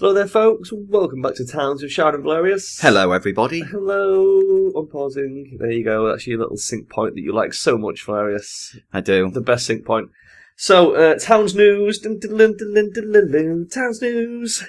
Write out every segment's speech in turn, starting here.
Hello there, folks. Welcome back to Towns with Charon and Velerious. Hello, everybody. Hello. I'm pausing. There you go. That's your little sync point that you like so much, Velerious. I do. The best sync point. So, Towns News. Towns News.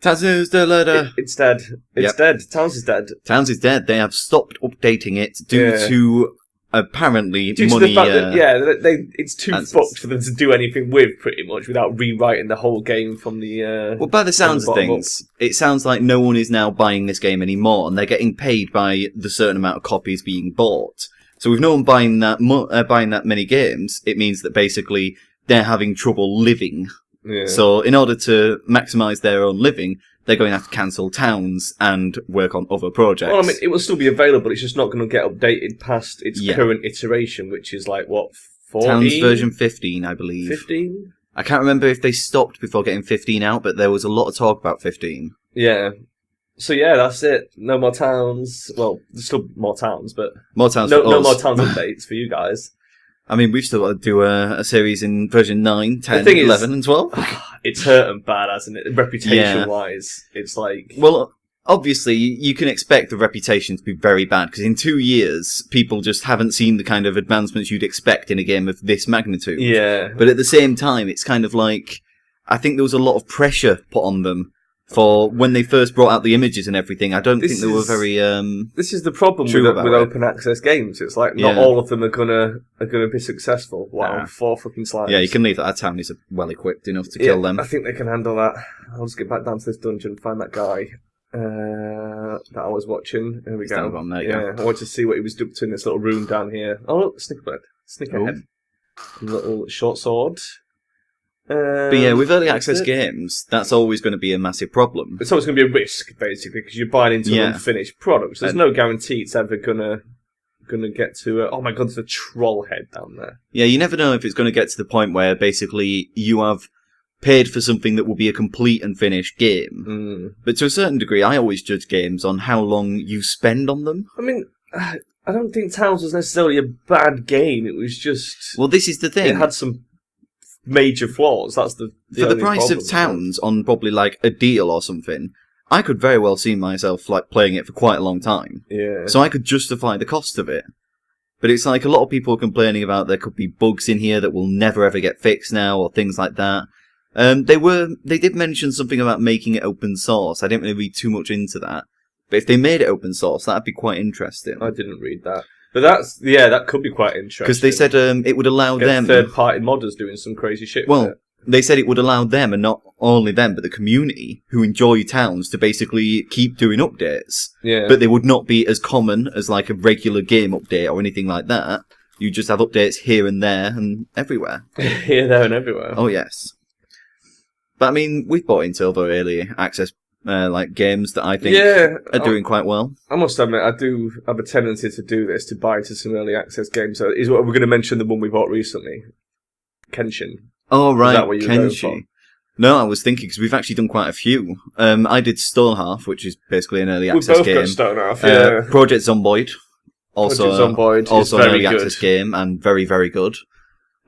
Towns News. It's dead. It's dead. Towns is dead. Towns is dead. They have stopped updating it due to apparently due money. To the fact that, it's too fucked for them to do anything with, pretty much, without rewriting the whole game from the. Well, by the sounds of things, it sounds like no one is now buying this game anymore, and they're getting paid by the certain amount of copies being bought. So with no one buying that many games, it means that basically they're having trouble living. Yeah. So in order to maximise their own living, they're going to have to cancel Towns and work on other projects. Well, I mean, it will still be available. It's just not going to get updated past its current iteration, which is like, what, 14? Towns version 15, I believe. 15? I can't remember if they stopped before getting 15 out, but there was a lot of talk about 15. Yeah. So yeah, that's it. No more Towns. Well, there's still more Towns, but more Towns. No more Towns updates for you guys. I mean, we've still got to do a series in version 9, 10, 11, and 12. It's hurting bad, hasn't it? Reputation-wise, it's like... Well, obviously, you can expect the reputation to be very bad, because in 2 years, people just haven't seen the kind of advancements you'd expect in a game of this magnitude. Yeah. But at the same time, it's kind of like... I think there was a lot of pressure put on them for when they first brought out the images and everything. I don't think they were very this is the problem with open access games. It's like not all of them are gonna be successful. Wow, 4 fucking slides. Yeah, you can leave that. Our town is well equipped enough to kill them. I think they can handle that. I'll just get back down to this dungeon and find that guy that I was watching. There we go. I want to see what he was up to in this little room down here. Oh look, Snickerhead. Little short sword. But yeah, with early access games, that's always going to be a massive problem. It's always going to be a risk, basically, because you're buying into an unfinished product. So there's no guarantee it's ever gonna get to. Oh my god, there's a troll head down there. Yeah, you never know if it's going to get to the point where basically you have paid for something that will be a complete and finished game. But to a certain degree, I always judge games on how long you spend on them. I mean, I don't think Towns was necessarily a bad game. It was just... Well, this is the thing. It had some major flaws. That's the for the price of Towns on probably like a deal or something, I could very well see myself like playing it for quite a long time. Yeah. So I could justify the cost of it. But it's like a lot of people are complaining about there could be bugs in here that will never ever get fixed now or things like that. They did mention something about making it open source. I didn't really read too much into that. But if they made it open source, that'd be quite interesting. I didn't read that. But that could be quite interesting. Because they said it would allow them... third-party modders doing some crazy shit with it. They said it would allow them, and not only them, but the community who enjoy Towns to basically keep doing updates. Yeah. But they would not be as common as like a regular game update or anything like that. You just have updates here and there and everywhere. Here, there and everywhere. Oh, yes. But I mean, we've bought into other early access like games that I think are doing quite well. I must admit, I do have a tendency to do this, to buy into some early access games. So is what we're going to mention the one we bought recently, Kenshin. Oh right, is that what Kenshin. No, I was thinking because we've actually done quite a few. I did Stonehearth, which is basically an early access game. We both got Stonehearth. Yeah. Project Zomboid, also an early good. access game and very very good.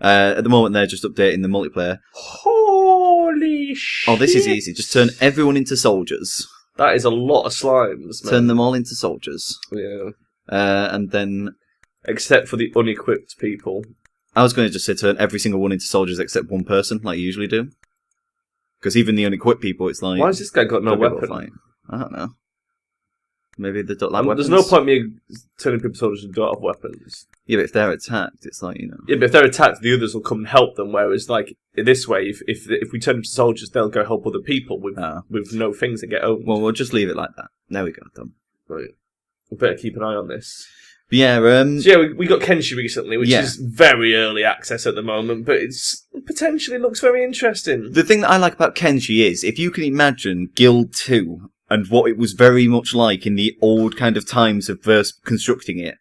At the moment, they're just updating the multiplayer. Holy shit! Oh, this is easy. Just turn everyone into soldiers. That is a lot of slimes, man. Turn them all into soldiers. Yeah. And then... Except for the unequipped people. I was going to just say turn every single one into soldiers except one person, like you usually do. Because even the unequipped people, it's like... Why has this guy got no weapon? I don't know. Maybe they don't like weapons. There's no point me turning people soldiers who don't have weapons. Yeah, but if they're attacked, it's like, you know... Yeah, but if they're attacked, the others will come and help them, whereas, like, this way, if we turn them to soldiers, they'll go help other people with no things that get owned. Well, we'll just leave it like that. There we go, done. Right. We better keep an eye on this. But yeah, we got Kenshi recently, which is very early access at the moment, but it's potentially looks very interesting. The thing that I like about Kenshi is, if you can imagine Guild 2 and what it was very much like in the old kind of times of first constructing it,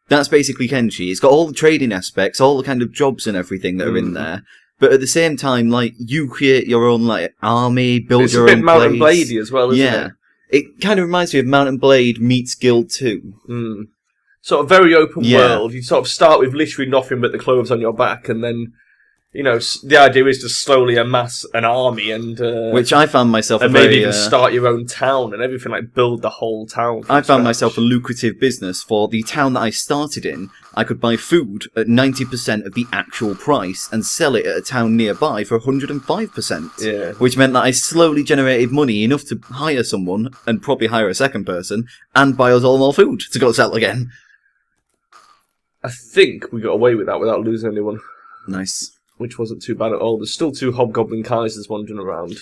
that's basically Kenshi. It's got all the trading aspects, all the kind of jobs and everything that are in there. But at the same time, like, you create your own, like, army, build your own place. It's a bit Mount and Bladey as well, isn't it? It kind of reminds me of Mount and Blade meets Guild 2. Sort of very open world. You sort of start with literally nothing but the clothes on your back, and then the idea is to slowly amass an army and which I found myself and maybe even start your own town and everything, like build the whole town. I found myself a lucrative business for the town that I started in. I could buy food at 90% of the actual price and sell it at a town nearby for 105%. Yeah. Which meant that I slowly generated money enough to hire someone and probably hire a second person and buy us all more food to go sell again. I think we got away with that without losing anyone. Nice. Which wasn't too bad at all. There's still 2 hobgoblin kaisers wandering around.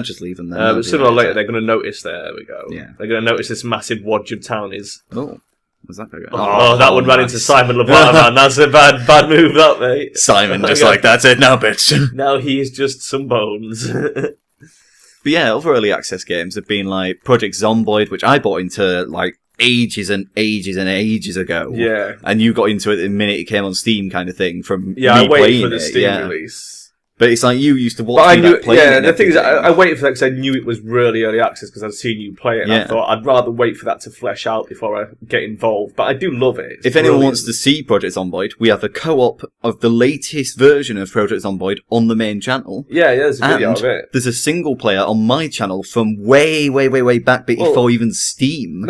Just leave them there. But sooner or later, they're going to notice. There we go. Yeah. They're going to notice this massive wodge of town is. Oh, was that going? Oh, that one ran into Simon Labarre, man. That's a bad move, that, mate. Simon, just like, that's it now, bitch. Now he is just some bones. But yeah, other early access games have been like Project Zomboid, which I bought into like ages and ages and ages ago. Yeah. And you got into it the minute it came on Steam kind of thing from me I waited playing for the Steam yeah. release. But it's like you used to watch me play it. Yeah, the thing is, I waited for that because I knew it was really early access because I'd seen you play it. And I thought I'd rather wait for that to flesh out before I get involved. But I do love it. It's if anyone wants to see Project Zomboid, we have a co-op of the latest version of Project Zomboid on the main channel. Yeah, there's a video of it. There's a single player on my channel from way back before even Steam,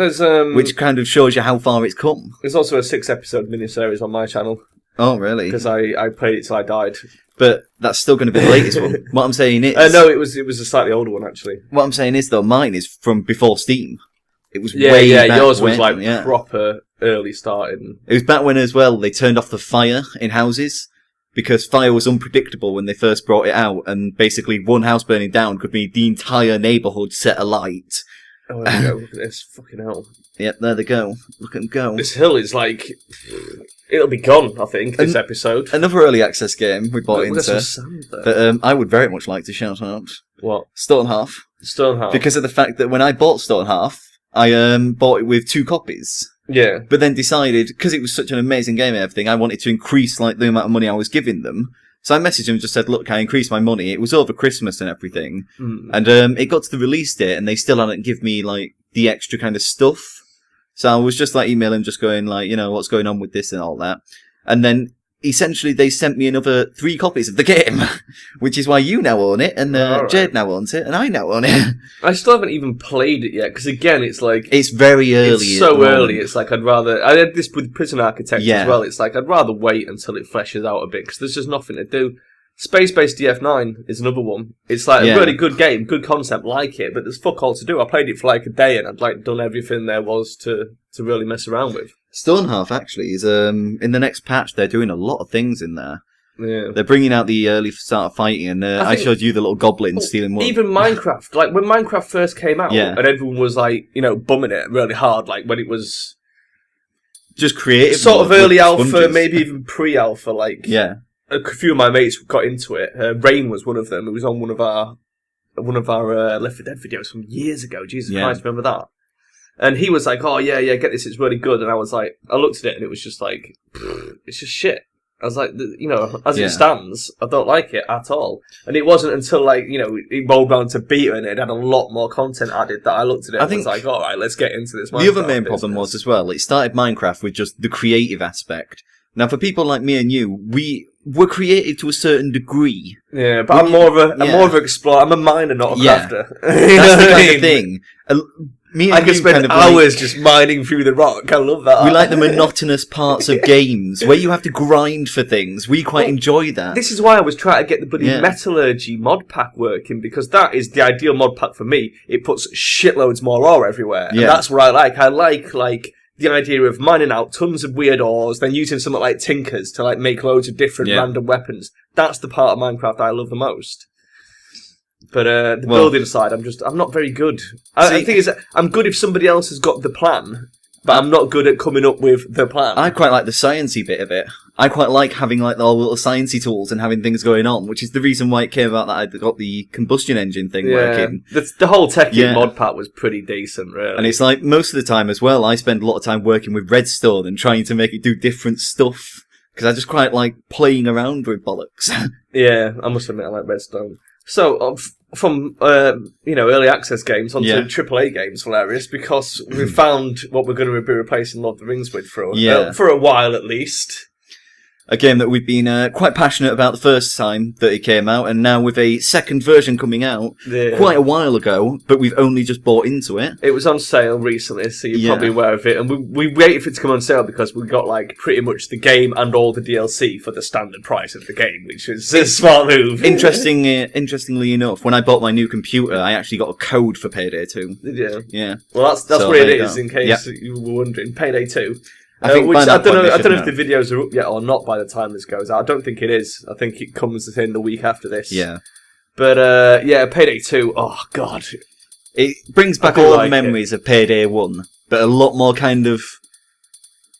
which kind of shows you how far it's come. There's also a 6-episode miniseries on my channel. Oh, really? Because I played it till I died. But that's still going to be the latest one. What I'm saying is... no, it was a slightly older one, actually. What I'm saying is, though, mine is from before Steam. It was way back yours was proper early starting. It was back when, as well, they turned off the fire in houses, because fire was unpredictable when they first brought it out, and basically one house burning down could mean the entire neighbourhood set alight. Oh, there we go. Look at this. Fucking hell. Yep, there they go. Look at them go. This hill is like... It'll be gone, I think, this episode. Another early access game we bought into that I would very much like to shout out. What? Stonehalf. Stonehalf. Because of the fact that when I bought Stonehalf, I bought it with 2 copies. Yeah. But then decided, because it was such an amazing game and everything, I wanted to increase like the amount of money I was giving them. So I messaged him and just said, look, I increased my money. It was over Christmas and everything. And it got to the release date and they still hadn't given me like the extra kind of stuff. So I was just like emailing, just going like, what's going on with this and all that. And then essentially they sent me another 3 copies of the game, which is why you now own it and Jade now owns it and I now own it. I still haven't even played it yet because again, it's like... It's very early. It's so early. It's like I'd rather... I had this with Prison Architect as well. It's like I'd rather wait until it fleshes out a bit because there's just nothing to do. Space-Based DF9 is another one. It's like a really good game, good concept, like it, but there's fuck all to do. I played it for like a day and I'd like done everything there was to really mess around with. Stonehalf actually is in the next patch. They're doing a lot of things in there. Yeah, they're bringing out the early start of fighting, and I showed you the little goblins stealing wood. Even Minecraft, like when Minecraft first came out, and everyone was like, bumming it really hard, like when it was just creative, sort of early alpha, maybe even pre-alpha, like a few of my mates got into it. Rain was one of them. It was on one of our Left 4 Dead videos from years ago. Jesus Christ, remember that? And he was like, "Oh yeah, get this. It's really good." And I was like, I looked at it and it was just like, it's just shit. I was like, as it stands, I don't like it at all. And it wasn't until it rolled round to beta and it had a lot more content added that I looked at it and was like, all right, let's get into this. The other main problem was as well, it started Minecraft with just the creative aspect. Now, for people like me and you, we're creative to a certain degree. Yeah, but I'm more of an explorer. I'm a miner, not a crafter. That's the kind of thing. I can spend hours just mining through the rock. I love that. We like the monotonous parts of games where you have to grind for things. We quite enjoy that. This is why I was trying to get the bloody metallurgy mod pack working, because that is the ideal mod pack for me. It puts shitloads more ore everywhere. And that's what I like. I like the idea of mining out tons of weird ores, then using something like tinkers to make loads of different random weapons. That's the part of Minecraft I love the most. But the building side, I'm not very good. The thing is, I'm good if somebody else has got the plan, but I'm not good at coming up with the plan. I quite like the sciencey bit of it. I quite like having all the little sciencey tools and having things going on, which is the reason why it came about that I got the combustion engine thing working. The whole techie mod pack was pretty decent, really. And it's like, most of the time as well, I spend a lot of time working with redstone and trying to make it do different stuff, because I just quite like playing around with bollocks. Yeah, I must admit I like redstone. So, from early access games onto AAA games, Velerious, because we've found what we're going to be replacing Lord of the Rings with for a while at least. A game that we've been quite passionate about the first time that it came out, and now with a second version coming out quite a while ago, but we've only just bought into it. It was on sale recently, so you're probably aware of it. And we waited for it to come on sale because we got like pretty much the game and all the DLC for the standard price of the game, which is a smart move. Interestingly enough, when I bought my new computer, I actually got a code for Payday 2. Did you? Yeah. Well, that's where it is, in case you were wondering. Payday 2. I don't know if the videos are up yet or not by the time this goes out. I don't think it is. I think it comes in the week after this. Yeah. But, Payday 2, oh, God. It brings back all the memories of Payday 1, but a lot more kind of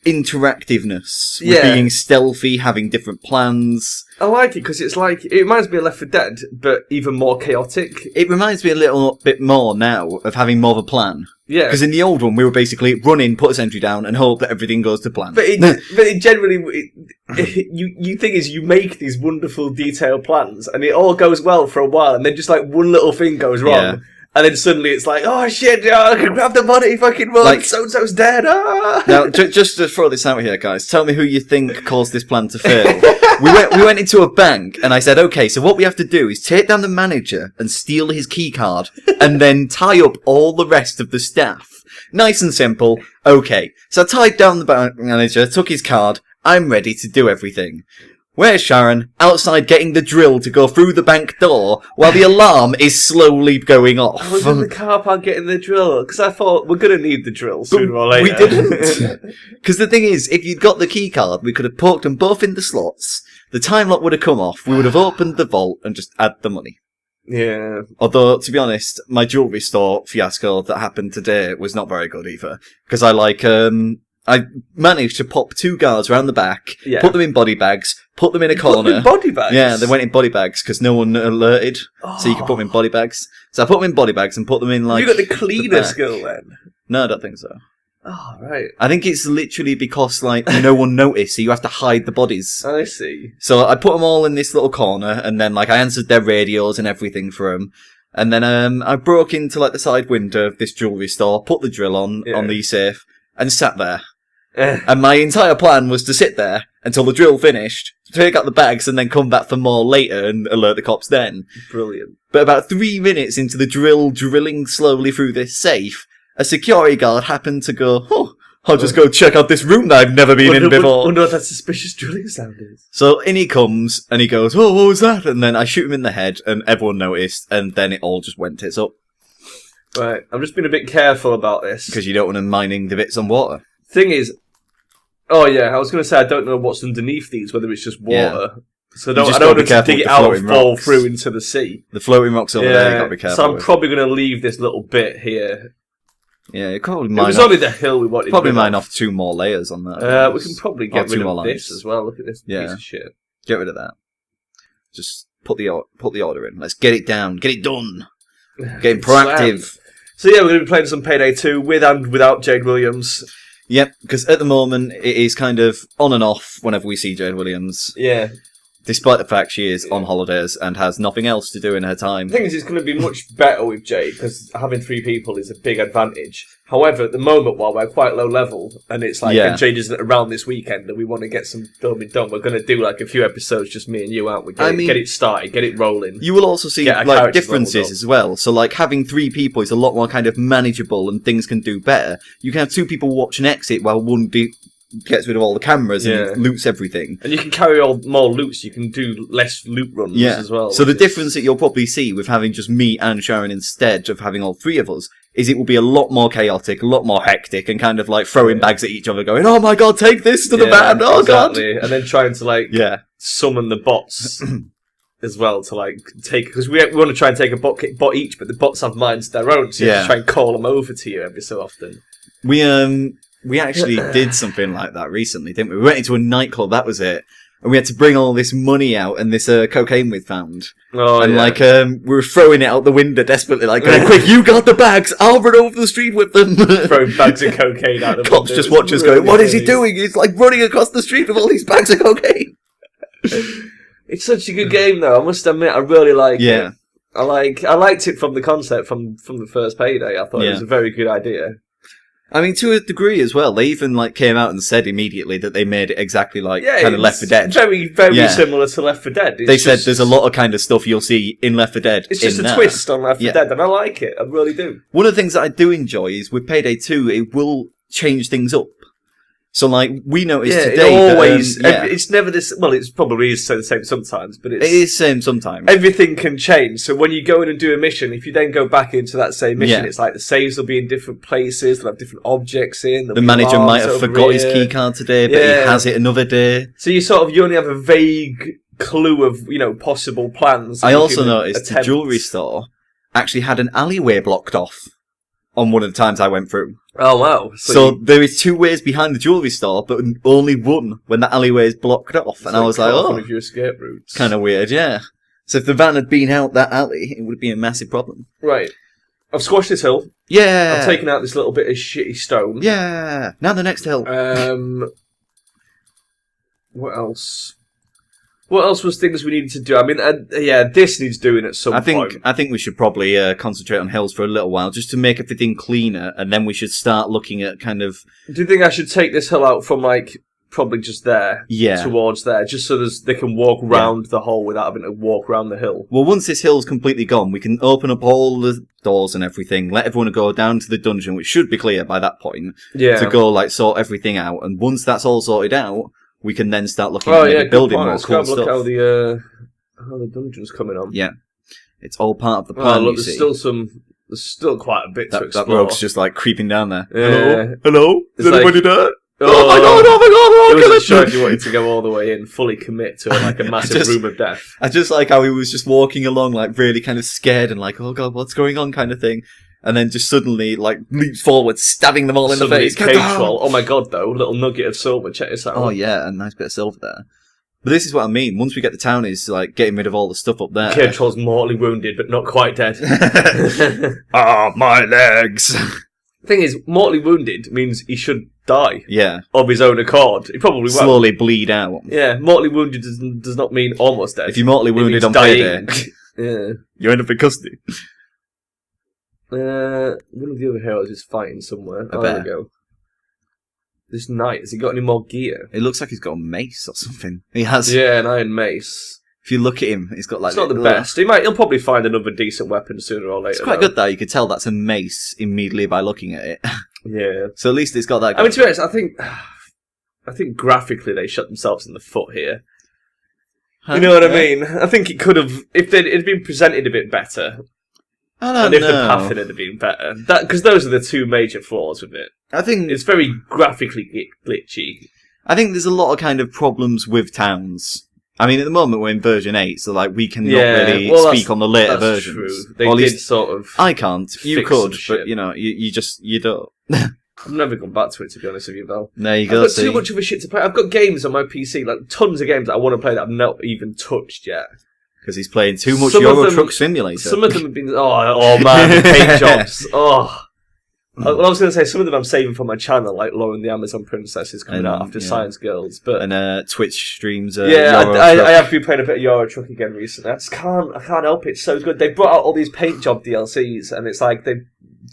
interactiveness. With being stealthy, having different plans. I like it because it's like, it reminds me of Left 4 Dead, but even more chaotic. It reminds me a little bit more now of having more of a plan. Yeah. Because in the old one, we were basically run in, put a sentry down, and hope that everything goes to plan. But it generally, you think is you make these wonderful detailed plans, and it all goes well for a while, and then just like one little thing goes wrong. Yeah. And then suddenly it's like, oh shit, I can grab the body, fucking run, like, so-and-so's dead. Ah! Now, just to throw this out here, guys, tell me who you think caused this plan to fail. We went into a bank, and I said, okay, so what we have to do is take down the manager and steal his key card, and then tie up all the rest of the staff. Nice and simple. Okay, so I tied down the bank manager, took his card, I'm ready to do everything. Where's Sharon? Outside getting the drill to go through the bank door while the alarm is slowly going off. I was in the car park getting the drill because I thought we're going to need the drill sooner or later. We didn't. Because the thing is, if you'd got the key card, we could have poked them both in the slots. The time lock would have come off. We would have opened the vault and just had the money. Yeah. Although, to be honest, my jewellery store fiasco that happened today was not very good either. Because I managed to pop 2 guards around the back, put them in body bags, put them in a corner. Put them in body bags? Yeah, they went in body bags because no one alerted, so you could put them in body bags. So I put them in body bags and put them in like... You got the cleaner skill then? No, I don't think so. Oh, right. I think it's literally because like no one noticed, so you have to hide the bodies. I see. So I put them all in this little corner, and then like I answered their radios and everything for them. And then I broke into like the side window of this jewellery store, put the drill on the safe, and sat there. And my entire plan was to sit there until the drill finished, take out the bags, and then come back for more later and alert the cops then. Brilliant. But about 3 minutes into the drilling slowly through this safe, a security guard happened to go, I'll just go check out this room that I've never been in before. I wonder what that suspicious drilling sound is. So in he comes, and he goes, what was that? And then I shoot him in the head, and everyone noticed, and then it all just went tits up. Right, I'm just being a bit careful about this. Because you don't want them mining the bits on water. Thing is, I was going to say I don't know what's underneath these, whether it's just water. Yeah. So I don't want to dig it out and fall through into the sea. The floating rocks over there, you got to be careful. So I'm probably going to leave this little bit here. Yeah, you probably mine. It was only the hill we wanted. Probably mine off 2 more layers on that. We can probably get rid of this as well. Look at this piece of shit. Get rid of that. Just put the order in. Let's get it down. Get it done. Getting proactive. So we're going to be playing some Payday 2 with and without Jade Williams. Yep, because at the moment it is kind of on and off whenever we see Jade Williams. Yeah. Despite the fact she is on holidays and has nothing else to do in her time. The thing is, it's going to be much better with Jade, because having 3 people is a big advantage. However, at the moment, while we're quite low level, and it's like, and Jade isn't around this weekend, and we want to get some filming done, we're going to do like a few episodes, just me and you, aren't we? Get it started, get it rolling. You will also see like differences as well. So like having 3 people is a lot more kind of manageable, and things can do better. You can have 2 people watch an exit while one gets rid of all the cameras and loots everything. And you can carry more loots, you can do less loot runs as well. So the difference that you'll probably see with having just me and Sharon instead of having all 3 of us is it will be a lot more chaotic, a lot more hectic, and kind of like throwing bags at each other going, oh my god, take this to the van, oh exactly. God! And then trying to summon the bots as well to like take, because we want to try and take a bot each, but the bots have minds of their own, so you have to try and call them over to you every so often. We actually did something like that recently, didn't we? We went into a nightclub, that was it. And we had to bring all this money out and this cocaine we'd found. Oh, and we were throwing it out the window desperately, like, quick, you got the bags, I'll run over the street with them. Throwing bags of cocaine out the window. Cops just watch us going, what is he doing? He's like running across the street with all these bags of cocaine. It's such a good game though, I must admit, I really like it. I liked it from the concept, from the first Payday. I thought it was a very good idea. I mean, to a degree as well. They even came out and said immediately that they made it exactly kind of Left 4 Dead. Very, very similar to Left 4 Dead. They said there's a lot of kind of stuff you'll see in Left 4 Dead. It's just a twist on Left 4 Dead, and I like it. I really do. One of the things that I do enjoy is with Payday 2, it will change things up. So, we noticed today it always, it's never this... Well, it's probably is the same sometimes, but it is same sometimes. Everything can change. So when you go in and do a mission, if you then go back into that same mission, it's like the saves will be in different places, they'll have different objects in. The manager might have forgot his key card today, but he has it another day. So you only have a vague clue of, possible plans. I also noticed the jewellery store actually had an alleyway blocked off on one of the times I went through. Oh, wow. So there is 2 ways behind the jewellery store, but only one when that alleyway is blocked off. And I was like, one of your escape routes. Kind of weird, yeah. So if the van had been out that alley, it would have been a massive problem. Right. I've squashed this hill. Yeah. I've taken out this little bit of shitty stone. Yeah. Now the next hill. What else? What else was things we needed to do? I mean, this needs doing at some point. I think we should probably concentrate on hills for a little while, just to make everything cleaner, and then we should start looking at kind of... Do you think I should take this hill out from, probably just there? Yeah. Towards there, just so they can walk round the hole without having to walk around the hill? Well, once this hill's completely gone, we can open up all the doors and everything, let everyone go down to the dungeon, which should be clear by that point, to go, sort everything out, and once that's all sorted out... we can then start looking at building more cool stuff. Look how the dungeon's coming on. Yeah. It's all part of the plan, look, there's still quite a bit to explore. That rogue's just creeping down there. Yeah. Hello? Is anybody there? Oh my god, it wasn't sure if you wanted to go all the way in, fully commit to a massive room of death. I just like how he was just walking along really kind of scared and oh god, what's going on kind of thing. And then just suddenly, leaps forward, stabbing them all in the face. Oh my god, though. A little nugget of silver. Check this out. Oh, yeah. A nice bit of silver there. But this is what I mean. Once we get to town, it's getting rid of all the stuff up there. Cage Troll's mortally wounded, but not quite dead. My legs. The thing is, mortally wounded means he should die. Yeah. Of his own accord. He probably will. Slowly bleed out. Yeah. Mortally wounded does not mean almost dead. If you're mortally wounded on payday, you end up in custody. One of the other heroes is fighting somewhere. There we go. This knight, has he got any more gear? It looks like he's got a mace or something. He has. Yeah, an iron mace. If you look at him, he's got it's not the best. He'll probably find another decent weapon sooner or later. It's quite good though. You could tell that's a mace immediately by looking at it. Yeah. So at least it's got that. I mean, to be honest, I think graphically they shot themselves in the foot here. You know what I mean? I think it could have, if it had been presented a bit better. I don't know. And if know. the pathing had been better. Because those are the 2 major flaws with it. I think it's very graphically glitchy. I think there's a lot of kind of problems with towns. I mean, at the moment we're in version 8, so we cannot really speak on the later versions. True. They did sort of. I can't. You could, but you don't. I've never gone back to it, to be honest with you, Val. There you go. I've got too much of a shit to play. I've got games on my PC, tons of games that I want to play that I've not even touched yet. Because he's playing too much Euro Truck Simulator. Some of them have been... Oh man, the paint jobs. Oh. Well, I was going to say, some of them I'm saving for my channel, like Lauren the Amazon Princess is coming out after Science Girls. But and Twitch streams I have been playing a bit of Euro Truck again recently. I can't help it. It's so good. They brought out all these paint job DLCs, and it's they've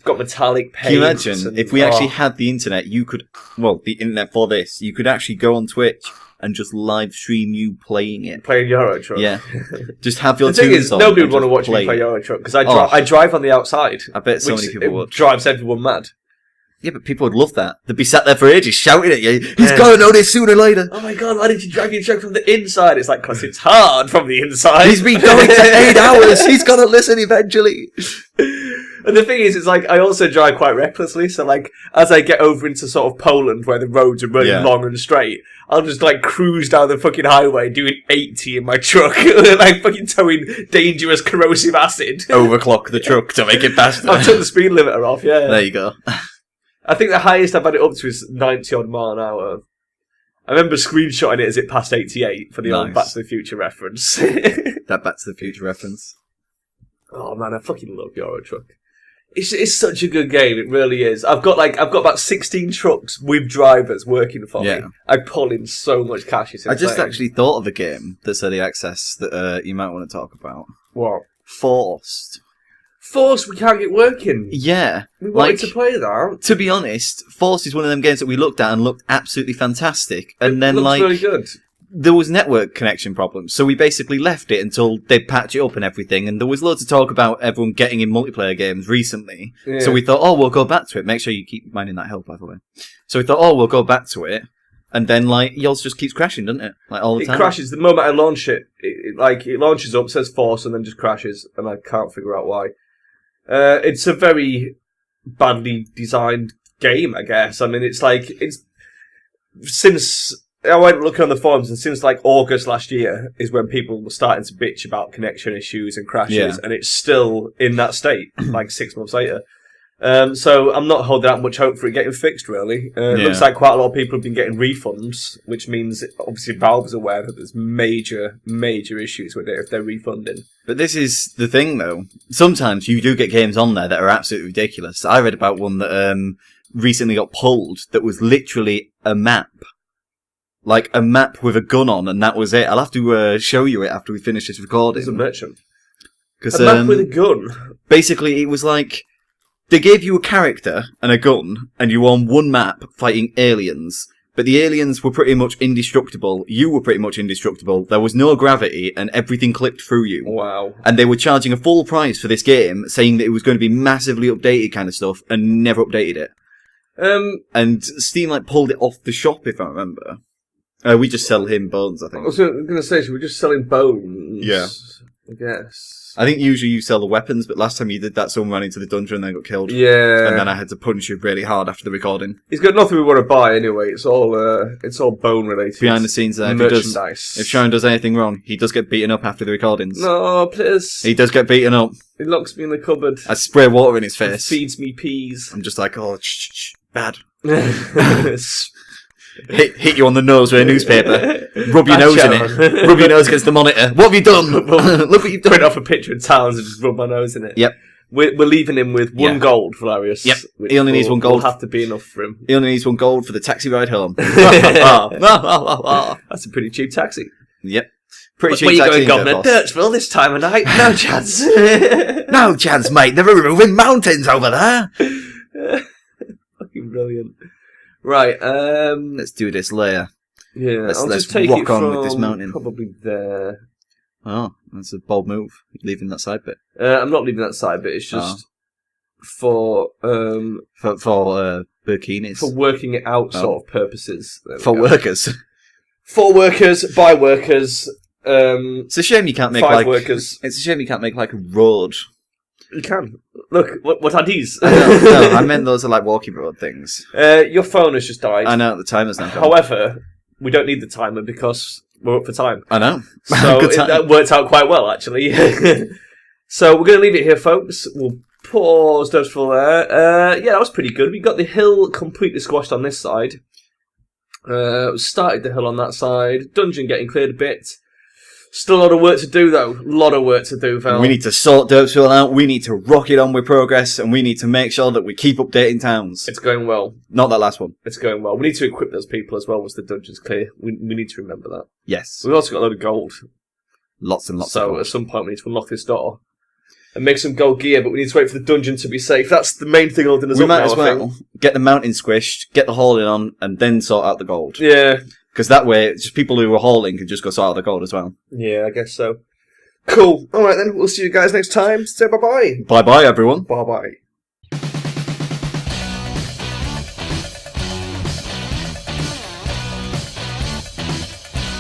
got metallic paint. Can you imagine, if we actually had the internet, the internet for this, you could actually go on Twitch and just live stream you playing it. Playing Euro Truck. Yeah. Just have your tunes on. The thing is, nobody would want to watch me play Euro Truck, because I drive on the outside. I bet so many people would. Drives everyone mad. Yeah, but people would love that. They'd be sat there for ages shouting at you, he's got to know this sooner or later. Oh my god, why did you drag your truck from the inside? It's because it's hard from the inside. He's been going for 8 hours. He's got to listen eventually. And the thing is, it's I also drive quite recklessly, so as I get over into sort of Poland where the roads are really long and straight, I'll just cruise down the fucking highway doing 80 in my truck, fucking towing dangerous corrosive acid. Overclock the truck to make it faster. I've took the speed limiter off, yeah. There you go. I think the highest I've had it up to is 90 odd mile an hour. I remember screenshotting it as it passed 88 for the old Back to the Future reference. That Back to the Future reference. Oh man, I fucking love Euro Truck. It's such a good game, it really is. I've got about 16 trucks with drivers working for me. I pull in so much cash. I just actually thought of a game that's early access that you might want to talk about. What? Forced. Force we can't get working. Yeah. We wanted to play that. To be honest, Force is one of them games that we looked at and looked absolutely fantastic. And then, looks really good. There was network connection problems, so we basically left it until they patch it up and everything, and there was loads of talk about everyone getting in multiplayer games recently. Yeah. So we thought, oh, we'll go back to it. Make sure you keep minding that hill, by the way. So we thought, oh, we'll go back to it, and then, like, yours just keeps crashing, doesn't it? Like, all the time. It crashes. The moment I launch it, it launches up, says Force, and then just crashes, and I can't figure out why. It's a very badly designed game, I guess. I mean, it's since I went looking on the forums, and since like August last year is when people were starting to bitch about connection issues and crashes, and it's still in that state, like 6 months later. So I'm not holding out much hope for it getting fixed, really. It looks like quite a lot of people have been getting refunds, which means obviously Valve's aware that there's major issues with it if they're refunding. But this is the thing, though. Sometimes you do get games on there that are absolutely ridiculous. I read about one that recently got pulled that was literally a map. Like a map with a gun on, and that was it. I'll have to show you it after we finish this recording. As a merchant. A map with a gun? Basically, it was like they gave you a character and a gun, and you were on one map fighting aliens. But the aliens were pretty much indestructible. You were pretty much indestructible. There was no gravity, and everything clipped through you. Wow. And they were charging a full price for this game, saying that it was going to be massively updated kind of stuff, and never updated it. And Steam pulled it off the shop, if I remember. We just sell him bones, I think. I was going to say, should we just sell him bones? Yeah. I guess. I think usually you sell the weapons, but last time you did that, someone ran into the dungeon and then got killed. Yeah. And then I had to punch you really hard after the recording. He's got nothing we want to buy anyway. It's all bone related. Behind the scenes there. Merchandise. If Charon does anything wrong, he does get beaten up after the recordings. No, please. He does get beaten up. He locks me in the cupboard. I spray water in his face. He feeds me peas. I'm just like, oh, shh, bad. Hit you on the nose with a newspaper. Rub your nose in it. Rub your nose against the monitor. What have you done? Look what you've done. Print off a picture of Talons and just rub my nose in it. Yep. We're leaving him with 1 gold, Velerious. Yep. He only needs 1 gold. Will have to be enough for him. He only needs 1 gold for the taxi ride home. That's a pretty cheap taxi. Yep. Pretty cheap taxi. Where you going, Governor? Derpsville this time of night? No chance. No chance, mate. They're removing mountains over there. Fucking brilliant. Right, let's do this layer. Yeah, let's just take rock it on from with this mountain. Probably there. Oh, that's a bold move. You're leaving that side bit. I'm not leaving that side bit. It's just for bikinis. For working it out sort of purposes. For workers. For workers, by workers. It's a shame you can't make 5 workers. It's a shame you can't make a road. You can. Look, what are these? No, I meant those are walking road things. Your phone has just died. I know, the timer's now gone. However, we don't need the timer because we're up for time. I know. So that worked out quite well, actually. So we're going to leave it here, folks. We'll pause Derpsville there. Yeah, that was pretty good. We got the hill completely squashed on this side. Started the hill on that side. Dungeon getting cleared a bit. Still a lot of work to do, though. A lot of work to do, Val. We need to sort Derpsville out. We need to rock it on with progress, and we need to make sure that we keep updating towns. It's going well. Not that last one. It's going well. We need to equip those people as well once the dungeon's clear. We need to remember that. Yes. We've also got a load of gold. Lots and lots of gold. So at some point we need to unlock this door and make some gold gear, but we need to wait for the dungeon to be safe. That's the main thing holding us up now, we might as well get the mountain squished, get the hauling on, and then sort out the gold. Yeah. Because that way, just people who are hauling can just go sort out the gold as well. Yeah, I guess so. Cool. All right, then. We'll see you guys next time. Say bye-bye. Bye-bye, everyone. Bye-bye.